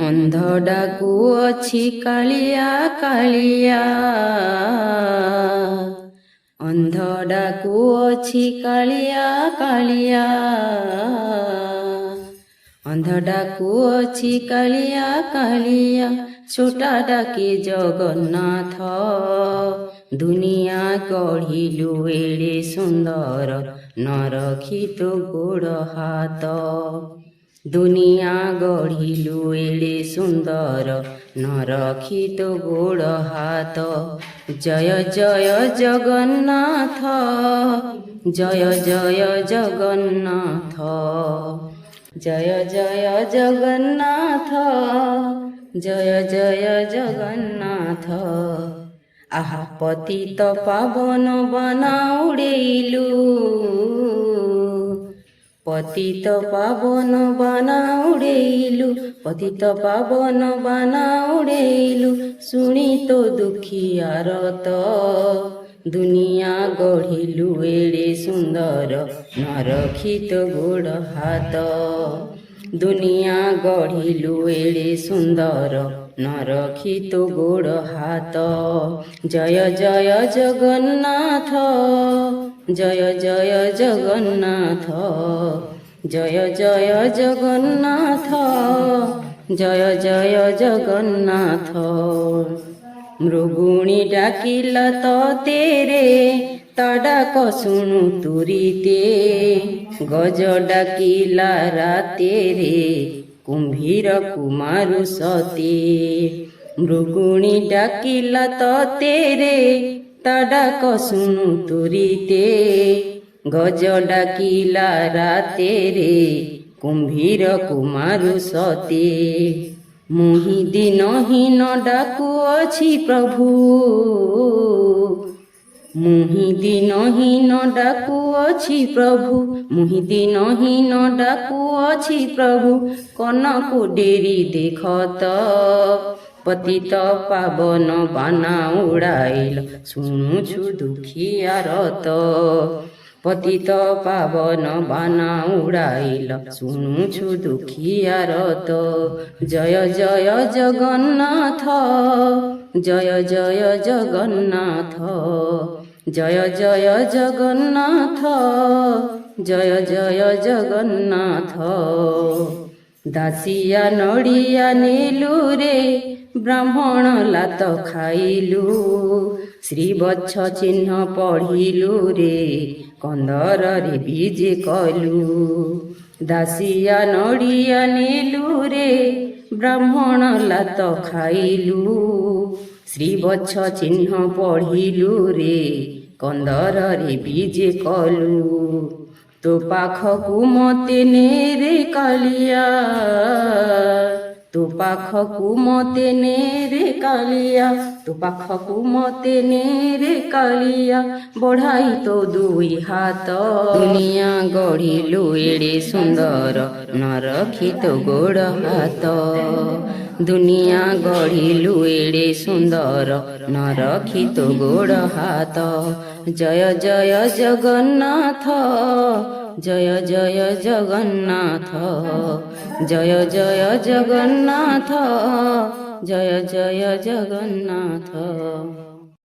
ଅନ୍ଧ ଡାକୁଅଛି କାଳିଆ କାଳିଆ, ଅନ୍ଧ ଡାକୁଅଛି କାଳିଆ କାଳିଆ, ଅନ୍ଧ ଡାକୁଅଛି କାଳିଆ କାଳିଆ। ଛୋଟା ଡାକେ ଜଗନ୍ନାଥ, ଦୁନିଆ ଗଢ଼ିଲୁ ଏଡ଼େ ସୁନ୍ଦର, ନରଖି ତୋ ଗୋଡ଼ ହାତ। ଦୁନିଆ ଗଢ଼ିଲୁ ଏଡ଼େ ସୁନ୍ଦର, ନରଖି ତୋ ଗୋଡ଼ ହାତ। ଜୟ ଜୟ ଜଗନ୍ନାଥ, ଜୟ ଜୟ ଜଗନ୍ନାଥ, ଜୟ ଜୟ ଜଗନ୍ନାଥ, ଜୟ ଜୟ ଜଗନ୍ନାଥ। ଆହା ପତିତ ପାବନ ବାନା ଉଡ଼େଇଲୁ, ପତିତ ପାବନ ବାନା ଉଡ଼େଇଲୁ, ପତିତ ପାବନ ବାନା ଉଡ଼େଇଲୁ। ଶୁଣି ତୋ ଦୁଃଖୀଆରତ, ଦୁନିଆ ଗଢ଼ିଲୁ ଏଡ଼େ ସୁନ୍ଦର, ନରଖି ତୋ ଗୋଡ଼ ହାତ। ଦୁନିଆ ଗଢ଼ିଲୁ ଏଡ଼େ ସୁନ୍ଦର, ନରଖି ତୋ ଗୋଡ଼ ହାତ। ଜୟ ଜୟ ଜଗନ୍ନାଥ, ଜୟ ଜୟ ଜଗନ୍ନାଥ, ଜୟ ଜୟ ଜଗନ୍ନାଥ, ଜୟ ଜୟ ଜଗନ୍ନାଥ। ମୃଗୁଣୀ ଡାକିଲା ତତେରେ, ତା ଡାକ ଶୁଣୁ ତୁରିତେ। ଗଜ ଡାକିଲା ରାତେରେ, କୁମ୍ଭୀରକୁ ମାରୁ ସତେ। ମୃଗୁଣୀ ଡାକିଲା ତତେରେ, ତା ଡାକ ଶୁଣୁ ତୁରିତେ। ଗଜ ଡାକିଲା ରାତେରେ, କୁମ୍ଭୀରକୁ ମାରୁ ସତେ। ମୁହିଁ ଦିନହୀନ ଡାକୁଅଛି ପ୍ରଭୁ, ମୁହିଁ ଦିନହୀନ ଡାକୁଅଛି ପ୍ରଭୁ, ମୁହିଁ ଦିନହୀନ ଡାକୁଅଛି ପ୍ରଭୁ। କନକୁ ଡେରି ଦେଖତ, ପତିତ ପାବନ ବାନା ଉଡ଼ାଇଲ, ଶୁଣୁଛୁ ଦୁଃଖୀଆରତ। ପତିତ ପାବନ ବାନା ଉଡ଼ାଇଲ, ଶୁଣୁଛୁ ଦୁଃଖୀଆରତ। ଜୟ ଜୟ ଜଗନ୍ନାଥ, ଜୟ ଜୟ ଜଗନ୍ନାଥ, ଜୟ ଜୟ ଜଗନ୍ନାଥ, ଜୟ ଜୟ ଜଗନ୍ନାଥ। ଦାସିଆ ନଡ଼ିଆ ନେଲୁରେ, ବ୍ରାହ୍ମଣ ଲାତ ଖାଇଲୁ। ଶ୍ରୀବତ୍ସ ଚିହ୍ନ ପଢ଼ିଲୁ ରେ, କନ୍ଦରରେ ବିଜେ କଲୁ। ଦାସିଆ ନଡ଼ିଆ ନେଲୁରେ, ବ୍ରାହ୍ମଣ ଲାତ ଖାଇଲୁ। ଶ୍ରୀବତ୍ସ ଚିହ୍ନ ପଢ଼ିଲୁ ରେ, କନ୍ଦରରେ ବିଜେ କଲୁ। ତୋ ପାଖକୁ ମତେ ନେରେ କାଳିଆ, ତୋ ପାଖକୁ ମତେ ନେରେ କାଳିଆ, ତୋ ପାଖକୁ ମତେ ନେରେ କାଳିଆ। ବଢ଼ାଇ ତୋ ଦୁଇ ହାତ, ଦୁନିଆ ଗଢ଼ିଲୁ ଏଡ଼େ ସୁନ୍ଦର, ନରଖି ତୋ ଗୋଡ଼ ହାତ। ଦୁନିଆ ଗଢ଼ିଲୁ ଏଡ଼େ ସୁନ୍ଦର, ନରଖି ତୋ ଗୋଡ଼ ହାତ। ଜୟ ଜୟ ଜଗନ୍ନାଥ, ଜୟ ଜୟ ଜଗନ୍ନାଥ, ଜୟ ଜୟ ଜଗନ୍ନାଥ, ଜୟ ଜୟ ଜଗନ୍ନାଥ।